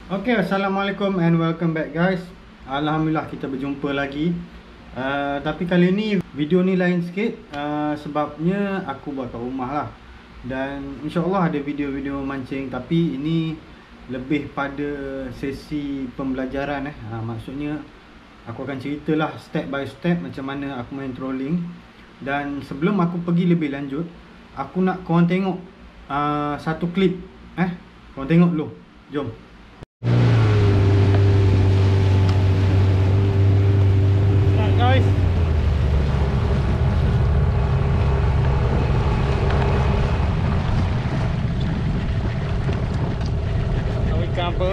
Okay, Assalamualaikum and welcome back guys. Alhamdulillah kita berjumpa lagi. Tapi kali ni video ni lain sikit, sebabnya aku buat kat rumah lah. Dan insyaAllah ada video-video mancing, tapi ini lebih pada sesi pembelajaran. Maksudnya aku akan ceritalah step by step macam mana aku main trolling. Dan sebelum aku pergi lebih lanjut, aku nak korang tengok satu klip. Korang tengok dulu. Jom. Guys, tahu ikan apa?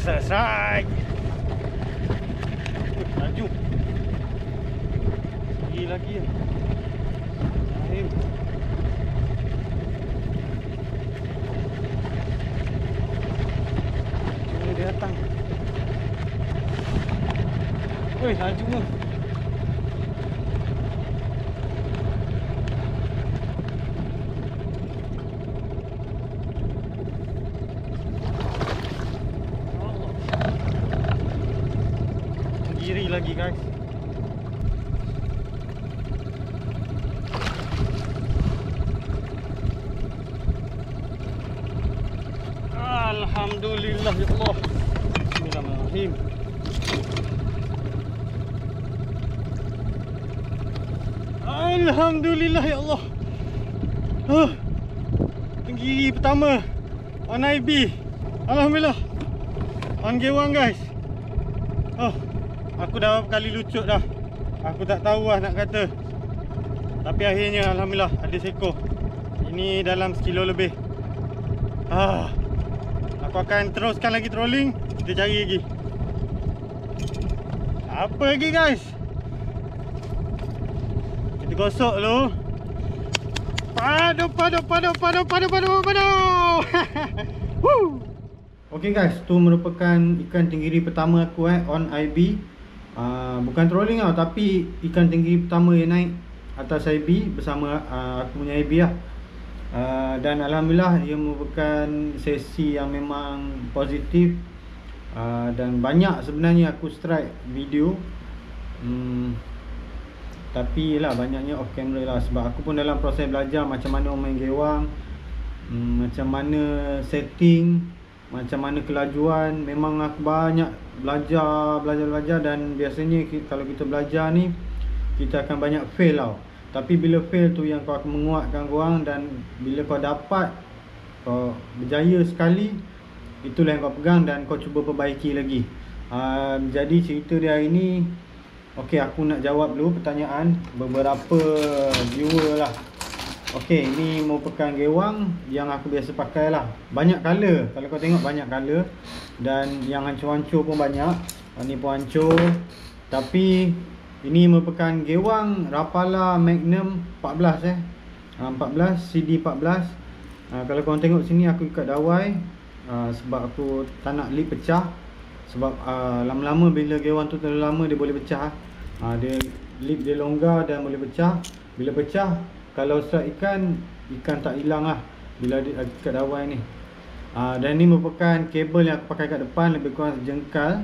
Strike. Laju. Lagi ya. Dia datang. Woi, laju mu. Giri lagi guys. Alhamdulillah ya Allah. Bismillahirrahmanirrahim. Alhamdulillah ya Allah. Tenggiri pertama on IB. Alhamdulillah. On G1 guys. Aku dah berapa kali lucut dah. Aku tak tahu lah nak kata. Tapi akhirnya alhamdulillah ada seekor. Ini dalam sekilo lebih. Aku akan teruskan lagi trolling. Kita cari lagi. Apa lagi guys? Kita gosok dulu. Padu. Okay guys, tu merupakan ikan tenggiri pertama aku on IB. Bukan trolling tau, tapi ikan tenggiri pertama yang naik atas IB bersama aku punya IB lah. Dan alhamdulillah dia merupakan sesi yang memang positif. Dan banyak sebenarnya aku strike video, tapi lah banyaknya off camera lah. Sebab aku pun dalam proses belajar macam mana main gewang, macam mana setting, macam mana kelajuan. Memang aku banyak belajar. Dan biasanya kalau kita belajar ni, kita akan banyak fail tau. Tapi bila fail tu yang kau akan menguatkan korang. Dan bila kau dapat, kau berjaya sekali, itulah yang kau pegang dan kau cuba perbaiki lagi. Jadi cerita dia hari ni, okay, aku nak jawab dulu pertanyaan beberapa viewer lah. Okay, ini merupakan gewang yang aku biasa pakai lah. Banyak color, kalau kau tengok banyak color. Dan yang hancur-hancur pun banyak. Ni pun hancur. Tapi ini merupakan gewang Rapala Magnum 14 14 CD 14. Kalau korang tengok sini aku ikat dawai, sebab aku tak nak lip pecah. Sebab lama-lama bila gewang tu terlalu lama dia boleh pecah. Lip dia longgar dan boleh pecah. Bila pecah, kalau strike ikan tak hilang lah bila dia ikat dawai ni. Dan ni merupakan kabel yang aku pakai kat depan, lebih kurang sejengkal.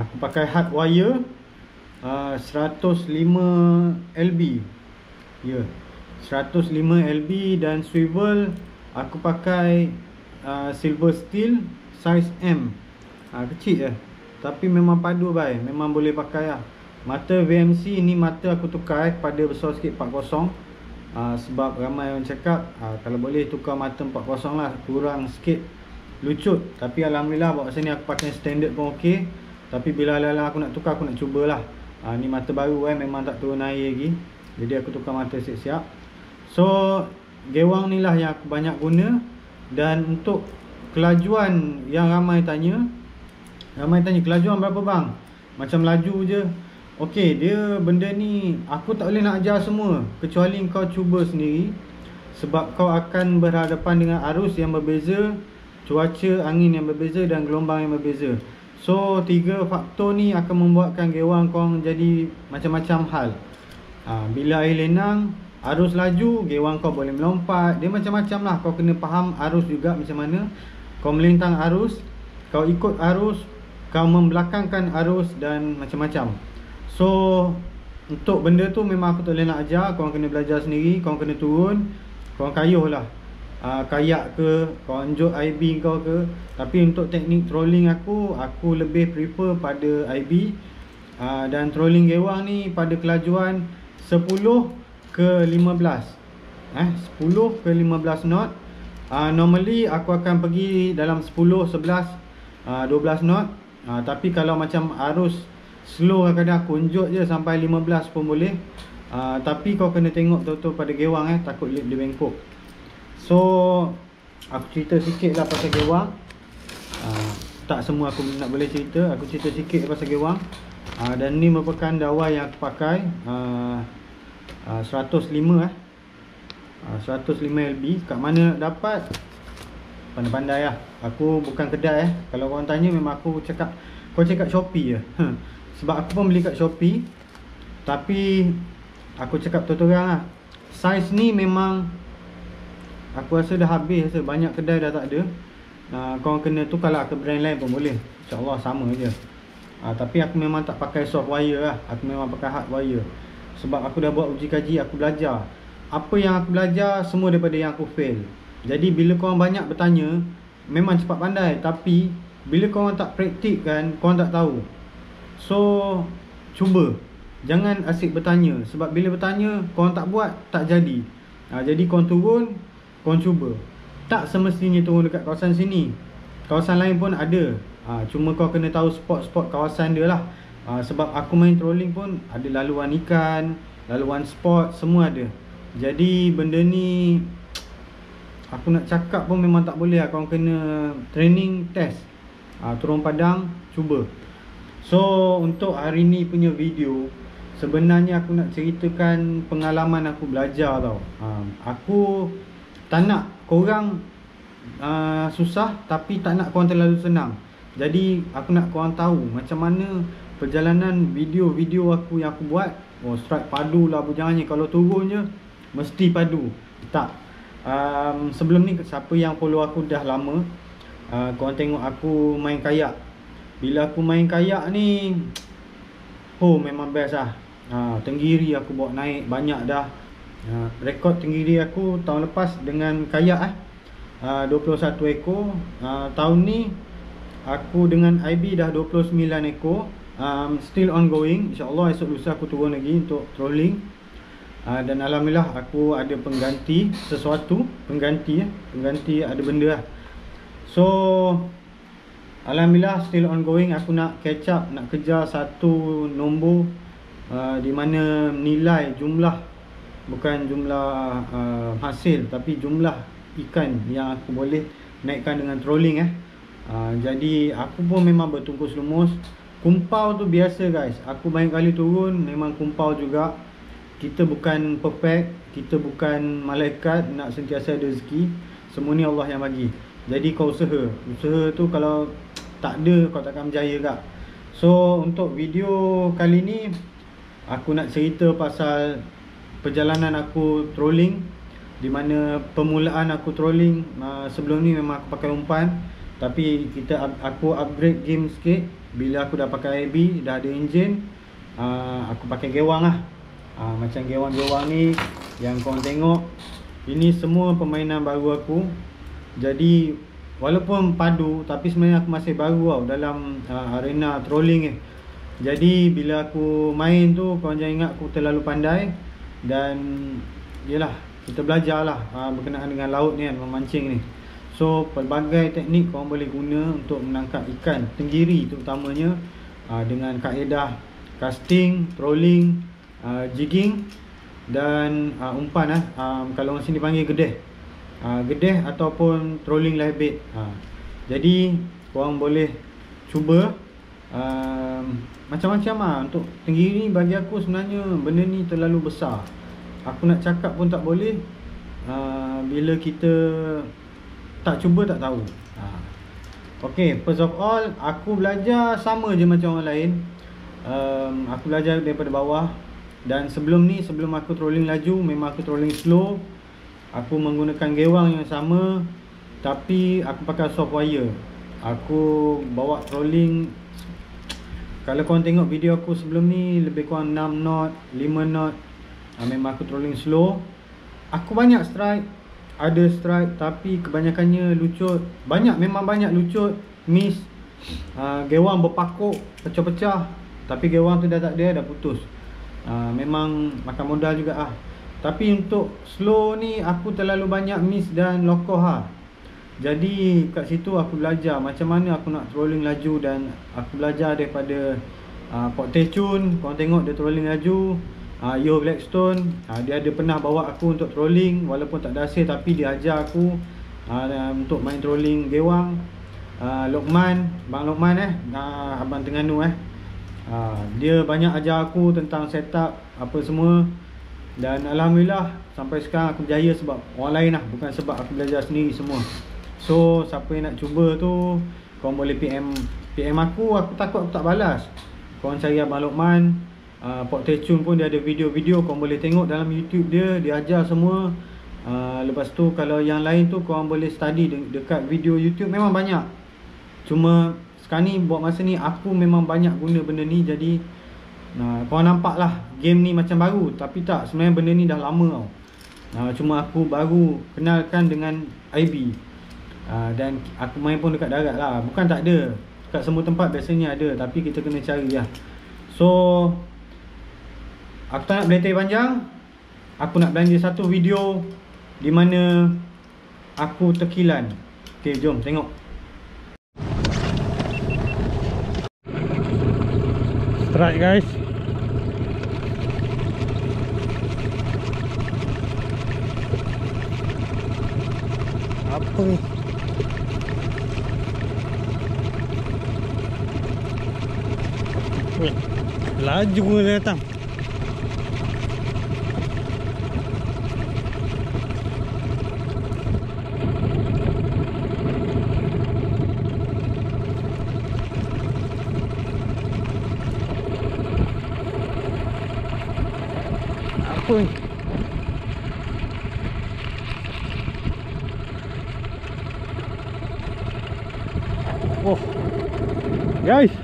Aku pakai hard wire 105 LB. Ya, 105 LB. Dan swivel aku pakai silver steel size M. Kecil je, tapi memang padu baik. Memang boleh pakai lah. Mata VMC ni mata aku tukar kepada besar sikit 40. Sebab ramai orang cakap kalau boleh tukar mata 40 lah, kurang sikit lucut. Tapi alhamdulillah buat masa ni aku pakai standard pun okey. Tapi bila ala-ala aku nak tukar, aku nak cubalah. Ni mata baru memang tak turun air lagi. Jadi aku tukar mata siap-siap. So gewang ni lah yang aku banyak guna. Dan untuk kelajuan yang ramai tanya kelajuan berapa bang? Macam laju je. Okey, dia benda ni aku tak boleh nak ajar semua, kecuali kau cuba sendiri. Sebab kau akan berhadapan dengan arus yang berbeza, cuaca angin yang berbeza dan gelombang yang berbeza. So 3 faktor ni akan membuatkan gewang korang jadi macam-macam hal. Bila air lenang, arus laju, gewang kau boleh melompat. Dia macam-macam lah. Kau kena faham arus juga macam mana. Kau melintang arus, kau ikut arus, kau membelakangkan arus dan macam-macam. So untuk benda tu memang aku tak boleh nak ajar. Korang kena belajar sendiri. Korang kena turun, korang kayuh lah, kayak ke, kau anjut IB kau ke. Tapi untuk teknik trolling aku lebih prefer pada IB. Dan trolling gewang ni pada kelajuan 10 ke 15. 10 ke 15 knot. Normally aku akan pergi dalam 10, 11, 12 knot. Tapi kalau macam arus slow, kadang-kadang aku unjuk je sampai 15 pun boleh. Tapi kau kena tengok betul-betul pada gewang, takut dia bengkok. So aku cerita sikit lah pasal gewang. Tak semua aku nak boleh cerita. Aku cerita sikit pasal gewang. Dan ni merupakan dawai yang aku pakai, 105 105 LB. Kat mana nak dapat? Pandai-pandai lah. Aku bukan kedai. Kalau korang tanya memang aku cakap, kau cakap Shopee je. Sebab aku pun beli kat Shopee. Tapi aku cakap terang lah, saiz ni memang aku rasa dah habis. Banyak kedai dah tak ada. Korang kena tukar lah ke brand lain pun boleh. InsyaAllah sama je. Tapi aku memang tak pakai soft wire lah. Aku memang pakai hard wire. Sebab aku dah buat uji kaji, aku belajar. Apa yang aku belajar semua daripada yang aku fail. Jadi bila korang banyak bertanya, memang cepat pandai. Tapi bila korang tak praktikkan, korang tak tahu. So cuba, jangan asyik bertanya. Sebab bila bertanya, korang tak buat, tak jadi. Jadi korang turun, korang cuba. Tak semestinya turun dekat kawasan sini. Kawasan lain pun ada. Cuma kau kena tahu spot-spot kawasan dia lah. Sebab aku main trolling pun ada laluan ikan, laluan spot, semua ada. Jadi benda ni aku nak cakap pun memang tak boleh lah. Kau kena training, test, turun padang, cuba. So untuk hari ni punya video, sebenarnya aku nak ceritakan pengalaman aku belajar tau. Aku tak nak korang susah, tapi tak nak korang terlalu senang. Jadi aku nak korang tahu macam mana perjalanan video-video aku yang aku buat. Strike padu lah bujangannya. Kalau turun je mesti padu. Tak. Sebelum ni siapa yang follow aku dah lama, korang tengok aku main kayak. Bila aku main kayak ni, memang best lah. Tenggiri aku bawa naik banyak dah. Rekod tenggiri aku tahun lepas dengan kayak 21 ekor. Tahun ni aku dengan IB dah 29 ekor. Still ongoing. InsyaAllah esok lusa aku turun lagi untuk trolling. Dan alhamdulillah aku ada pengganti sesuatu. Pengganti ada benda lah. So alhamdulillah still ongoing. Aku nak catch up, nak kejar satu nombor di mana nilai jumlah, bukan jumlah hasil, tapi jumlah ikan yang aku boleh naikkan dengan trolling. Jadi aku pun memang bertungkus lumus. Kumpau tu biasa guys. Aku banyak kali turun memang kumpau juga. Kita bukan perfect, kita bukan malaikat nak sentiasa ada rezeki. Semua ni Allah yang bagi. Jadi kau usaha. Usaha tu kalau tak ada, kau takkan berjaya kak. So untuk video kali ni, aku nak cerita pasal perjalanan aku trolling. Di mana permulaan aku trolling, sebelum ni memang aku pakai umpan. Tapi aku upgrade game sikit. Bila aku dah pakai IB, dah ada enjin, aku pakai gewang lah. Macam gewang-gewang ni yang korang tengok, ini semua permainan baru aku. Jadi walaupun padu, tapi sebenarnya aku masih baru dalam arena trolling. Jadi bila aku main tu, korang jangan ingat aku terlalu pandai. Dan yelah, kita belajar lah berkenaan dengan laut ni kan, memancing ni. So pelbagai teknik korang boleh guna untuk menangkap ikan tenggiri terutamanya, dengan kaedah casting, trolling, jigging dan umpan. Kalau orang sini panggil gedeh. Gedeh ataupun trolling live bait. Jadi korang boleh cuba macam-macam lah. Untuk tenggiri bagi aku sebenarnya benda ni terlalu besar. Aku nak cakap pun tak boleh. Bila kita tak cuba tak tahu. Okay, first of all, aku belajar sama je macam orang lain. Aku belajar daripada bawah. Dan sebelum ni, sebelum aku trolling laju, memang aku trolling slow. Aku menggunakan gewang yang sama, tapi aku pakai soft wire. Aku bawa trolling. Kalau korang tengok video aku sebelum ni, lebih kurang 6 knot, 5 knot. Memang aku trolling slow. Aku banyak strike, ada strike, tapi kebanyakannya lucut. Memang banyak lucut, miss. Gewang berpakuk, pecah-pecah. Tapi gewang tu dah tak ada, dah putus. Memang makan modal juga lah. Tapi untuk slow ni aku terlalu banyak miss dan lokoh lah. Jadi kat situ aku belajar macam mana aku nak trolling laju. Dan aku belajar daripada Pok Techun. Korang tengok dia trolling laju. Yo Blackstone, dia ada pernah bawa aku untuk trolling. Walaupun tak ada hasil, tapi dia ajar aku untuk main trolling gewang. Lokman, Bang Lokman Abang Terengganu dia banyak ajar aku tentang setup apa semua. Dan Alhamdulillah sampai sekarang aku berjaya sebab orang lain lah, bukan sebab aku belajar sendiri semua. So siapa yang nak cuba tu, korang boleh PM aku takut aku tak balas. Korang cari Abang Lokman. Pok Techun pun dia ada video-video, korang boleh tengok dalam YouTube dia ajar semua. Lepas tu kalau yang lain tu korang boleh study dekat video YouTube, memang banyak. Cuma sekarang ni buat masa ni aku memang banyak guna benda ni. Jadi korang nampak lah game ni macam baru, tapi tak, sebenarnya benda ni dah lama tau. Cuma aku baru kenalkan dengan IB. Dan aku main pun dekat darat lah, bukan tak ada. Dekat semua tempat biasanya ada, tapi kita kena cari lah. So aku tak nak berleter panjang. Aku nak belanja satu video di mana aku terkilan. Okay, jom tengok. Strike guys. Apa ni? Weh, laju dia datang. Apa ni? Oh guys,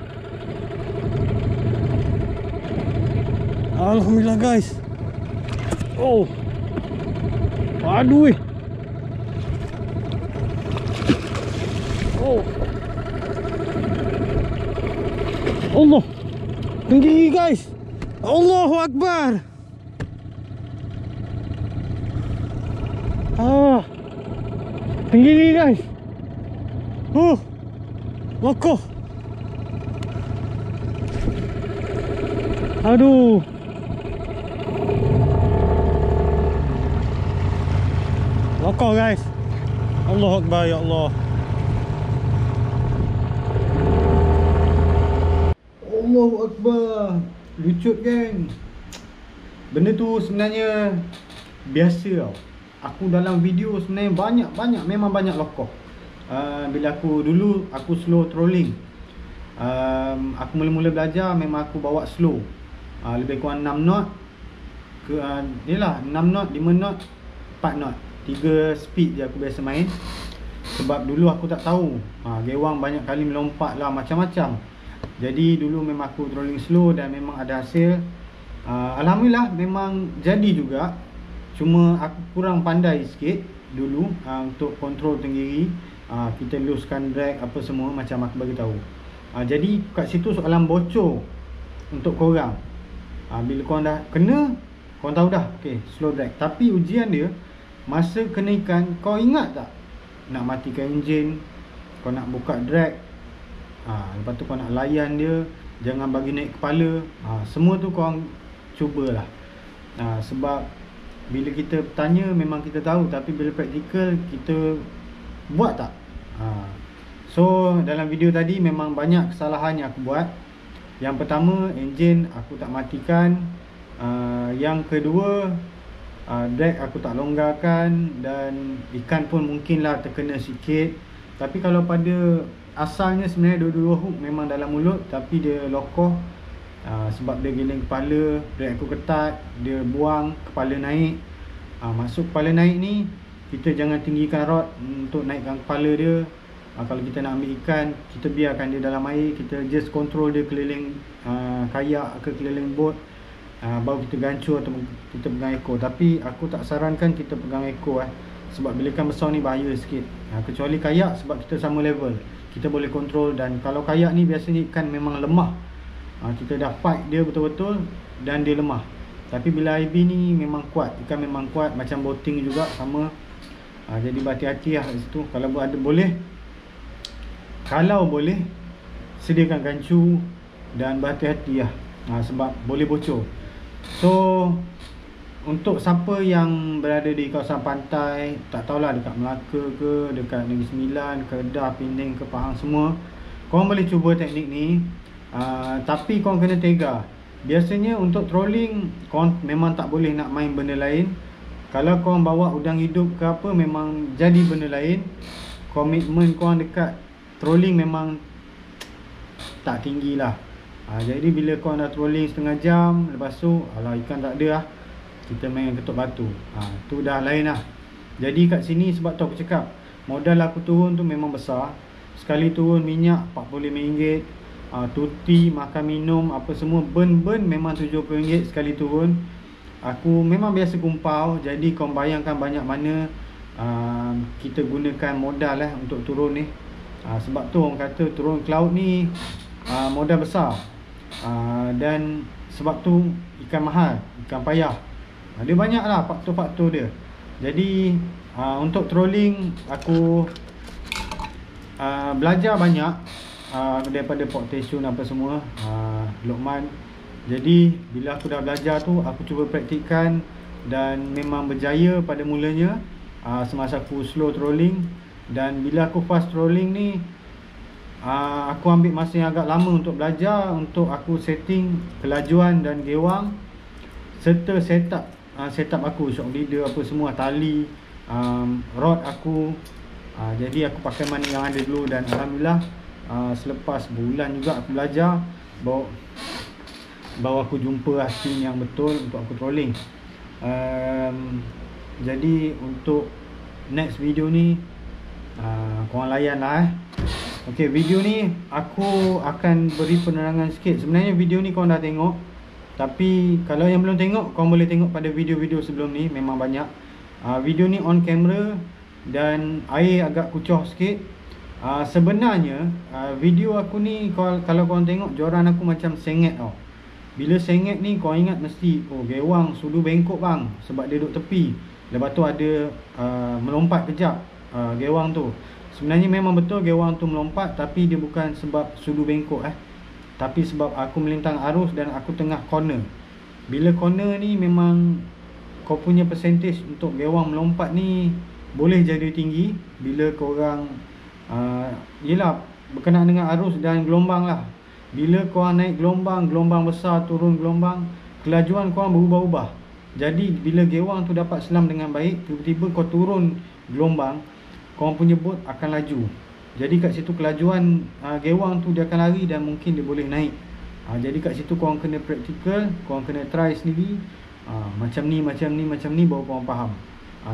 alhamdulillah guys. Oh, aduh. Oh, Allah, tinggi guys. Allahu Akbar. Tinggi guys. Lokoh. Aduh. Lokoh guys. Allahu Akbar, ya Allah. Allahu Akbar. Lucut geng. Benda tu sebenarnya biasa tau. Aku dalam video sebenarnya memang banyak lokoh. Bila dulu aku slow trolling. Aku mula-mula belajar memang aku bawa slow. Lebih kurang 6 knot ke inilah 6 knot, 5 knot, 4 knot. 3 speed je aku biasa main. Sebab dulu aku tak tahu. Gewang banyak kali melompat lah, macam-macam. Jadi dulu memang aku trolling slow dan memang ada hasil. Alhamdulillah memang jadi juga. Cuma aku kurang pandai sikit dulu untuk kontrol tenggiri. Kita loosekan drag apa semua macam aku bagi tahu. Jadi kat situ soalan bocor untuk korang. Bila korang dah kena, korang tahu dah, okay, slow drag. Tapi ujian dia, masa kena ikan, kau ingat tak nak matikan enjin, kau nak buka drag, lepas tu kau nak layan dia, jangan bagi naik kepala. Semua tu korang cubalah. Sebab bila kita tanya memang kita tahu, tapi bila praktikal kita buat tak. So dalam video tadi memang banyak kesalahan yang aku buat. Yang pertama, enjin aku tak matikan. Yang kedua, drag aku tak longgarkan. Dan ikan pun mungkinlah terkena sikit. Tapi kalau pada asalnya sebenarnya dua-dua hook memang dalam mulut, tapi dia lokoh sebab dia giling kepala, brake aku ketat, dia buang, kepala naik. Masuk kepala naik ni, kita jangan tinggikan rod untuk naikkan kepala dia. Kalau kita nak ambil ikan, kita biarkan dia dalam air, kita just control dia keliling kayak ke keliling bot, baru kita gancur atau kita pegang ekor. Tapi aku tak sarankan kita pegang ekor sebab bila ikan besar ni bahaya sikit. Kecuali kayak, sebab kita sama level, kita boleh control. Dan kalau kayak ni biasanya ikan memang lemah, kita dah fight dia betul-betul dan dia lemah. Tapi bila IB ni memang kuat, ikan memang kuat, macam boating juga sama. Jadi berhati-hati lah kat situ. Kalau boleh sediakan gancu dan berhati-hati lah, sebab boleh bocor. So untuk siapa yang berada di kawasan pantai, tak tahulah dekat Melaka ke, dekat Negeri Sembilan, Kedah, Penang ke Pahang semua, korang boleh cuba teknik ni. Tapi korang kena tega. Biasanya untuk trolling, korang memang tak boleh nak main benda lain. Kalau korang bawa udang hidup ke apa, memang jadi benda lain. Komitmen korang dekat trolling memang tak tinggi lah. Jadi bila korang dah trolling setengah jam, lepas tu alah ikan tak ada lah, kita main ketuk batu, tu dah lain lah. Jadi kat sini sebab tu aku cakap, modal aku turun tu memang besar. Sekali turun minyak RM45, tuti, makan minum, apa semua, burn memang RM70 sekali turun. Aku memang biasa kumpau. Jadi kau bayangkan banyak mana kita gunakan modal untuk turun ni. Sebab tu orang kata turun ke laut ni modal besar. Dan sebab tu ikan mahal, ikan payah. Dia banyak lah faktor-faktor dia. Jadi untuk trolling aku belajar banyak daripada Pok Teshun apa semua, Lokman. Jadi bila aku dah belajar tu, aku cuba praktikkan dan memang berjaya pada mulanya semasa aku slow trolling. Dan bila aku fast trolling ni, aku ambil masa yang agak lama untuk belajar, untuk aku setting kelajuan dan gewang, serta setup aku, shock leader apa semua, tali, rod aku. Jadi aku pakai mana yang ada dulu. Dan Alhamdulillah selepas bulan juga aku belajar, baru aku jumpa scene yang betul untuk aku trolling. Jadi untuk next video ni, korang layan lah Okay, video ni aku akan beri penerangan sikit. Sebenarnya video ni korang dah tengok, tapi kalau yang belum tengok, korang boleh tengok pada video-video sebelum ni, memang banyak. Video ni on camera dan air agak kucoh sikit. Sebenarnya video aku ni, kalau korang tengok, joran aku macam sengit tau. Bila sengit ni, korang ingat mesti, oh gewang sudu bengkok bang, sebab dia duduk tepi. Lepas tu ada melompat kejap gewang tu. Sebenarnya memang betul gewang tu melompat, tapi dia bukan sebab sudu bengkok tapi sebab aku melintang arus dan aku tengah corner. Bila corner ni memang kau punya percentage untuk gewang melompat ni boleh jadi tinggi bila korang yelah berkenaan dengan arus dan gelombang lah. Bila korang naik gelombang besar, turun gelombang, kelajuan korang berubah-ubah. Jadi bila gewang tu dapat selam dengan baik, tiba-tiba kau turun gelombang, korang punya bot akan laju. Jadi kat situ kelajuan gewang tu dia akan lari dan mungkin dia boleh naik. Jadi kat situ korang kena praktikal, korang kena try sendiri. Macam ni baru korang faham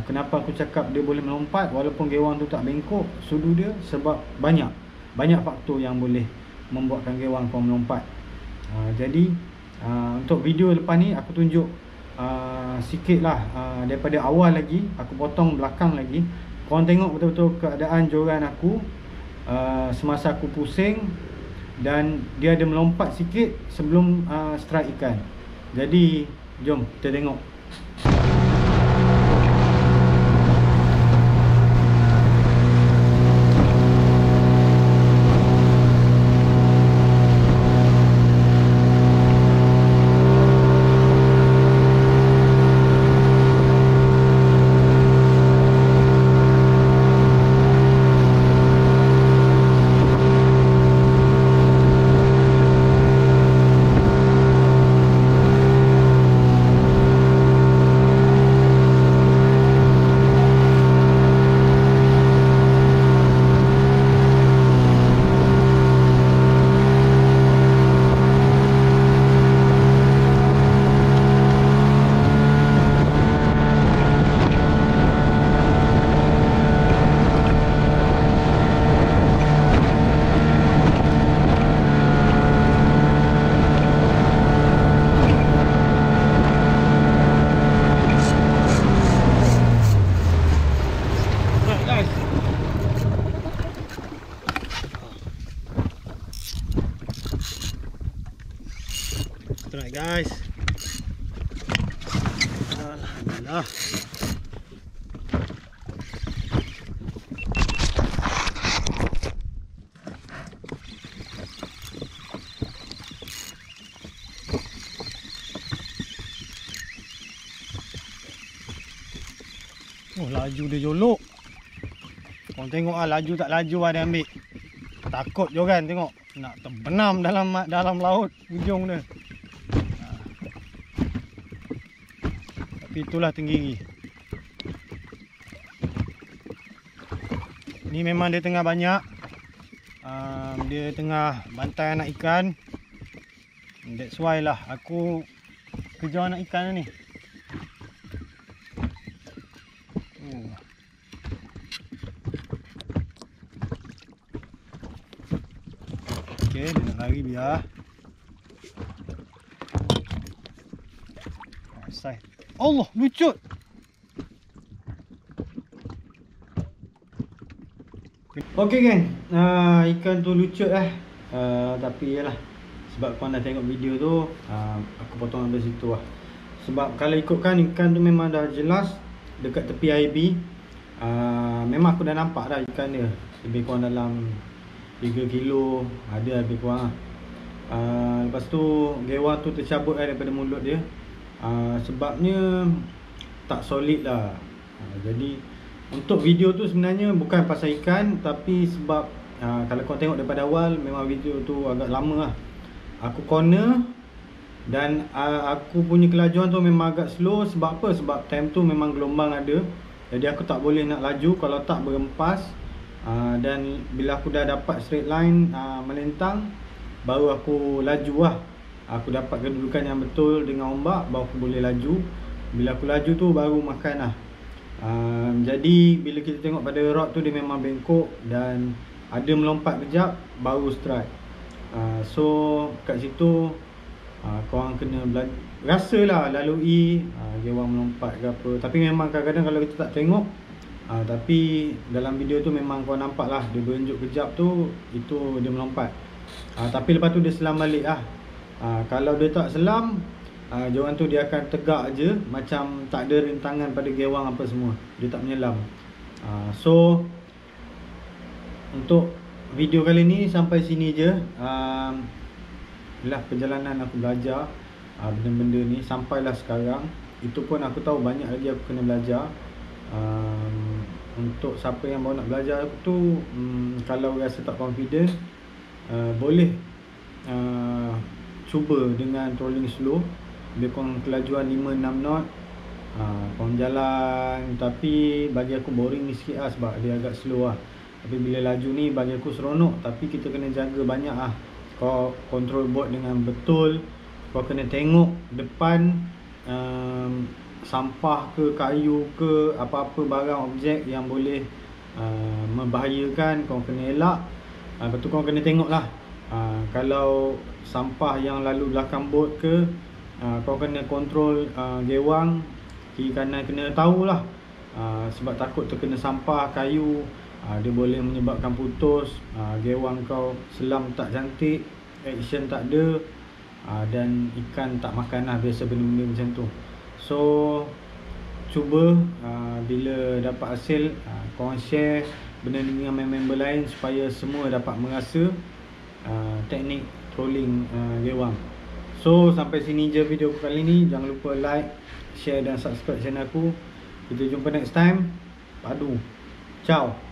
kenapa aku cakap dia boleh melompat walaupun gewang tu tak bengkok sudu dia. Sebab banyak faktor yang boleh membuatkan gewang korang melompat. Jadi untuk video lepas ni aku tunjuk sikit lah daripada awal lagi, aku potong belakang lagi. Korang tengok betul-betul keadaan joran aku semasa aku pusing, dan dia ada melompat sikit sebelum strike ikan. Jadi jom kita tengok. strike guys. Alhamdulillah. Oh, laju dia jolok. Korang tengok ah, laju tak laju ah dia ambil. Takut je kan tengok. Nak terbenam dalam laut ujung dia. Tapi itulah tenggiri. Ni memang dia tengah banyak. Dia tengah bantai anak ikan. That's why lah aku kejar anak ikan ni. Okay, dia nak lari biar. Asai. Allah, lucut. Okay geng, ikan tu lucut tapi yalah, sebab korang dah tengok video tu, aku potong sampai situ lah. Sebab kalau ikutkan ikan tu memang dah jelas dekat tepi air B. Memang aku dah nampak dah ikan dia. Lebih kurang dalam 3 kilo ada lebih kurang lah. Lepas tu gewang tu tercabut daripada mulut dia. Sebabnya tak solid lah. Jadi untuk video tu sebenarnya bukan pasal ikan, tapi sebab kalau kau tengok daripada awal memang video tu agak lama lah. Aku corner dan aku punya kelajuan tu memang agak slow. Sebab apa? Sebab time tu memang gelombang ada. Jadi aku tak boleh nak laju, kalau tak berempas. Dan bila aku dah dapat straight line melentang, baru aku laju lah. Aku dapat kedudukan yang betul dengan ombak, baru aku boleh laju. Bila aku laju tu baru makan lah. Jadi bila kita tengok pada rod tu, dia memang bengkok dan ada melompat kejap baru strike. So kat situ korang kena rasalah lalui gewang melompat ke apa. Tapi memang kadang-kadang kalau kita tak tengok, tapi dalam video tu memang kau nampak lah, dia berenjuk kejap tu, itu dia melompat. Tapi lepas tu dia selam balik lah. Kalau dia tak selam, joran tu dia akan tegak je, macam tak ada rintangan pada gewang apa semua. Dia tak menyelam. So untuk video kali ni sampai sini je. Inilah perjalanan aku belajar benda-benda ni sampailah sekarang. Itu pun aku tahu banyak lagi aku kena belajar. Untuk siapa yang baru nak belajar tu, kalau rasa tak confident, boleh cuba dengan trolling slow. Lebih kurang kelajuan 5-6 knot, korang jalan. Tapi bagi aku boring ni sikit lah, sebab dia agak slow lah. Tapi bila laju ni bagi aku seronok. Tapi kita kena jaga banyak lah. Kau control boat dengan betul. Kau kena tengok depan, sampah ke kayu ke apa-apa barang objek yang boleh membahayakan, kau kena elak. Lepas tu kau kena tengok lah, kalau sampah yang lalu belakang bot ke, kau kena kontrol gewang kiri kanan, kena tahulah. Sebab takut terkena sampah, kayu, dia boleh menyebabkan putus. Gewang kau selam tak cantik, action tak ada, dan ikan tak makan lah, biasa benda-benda macam tu. So cuba bila dapat hasil, korang share benda ni dengan member lain supaya semua dapat merasa teknik trolling gewang. So sampai sini je video kali ni. Jangan lupa like, share dan subscribe channel aku. Kita jumpa next time. Padu. Ciao.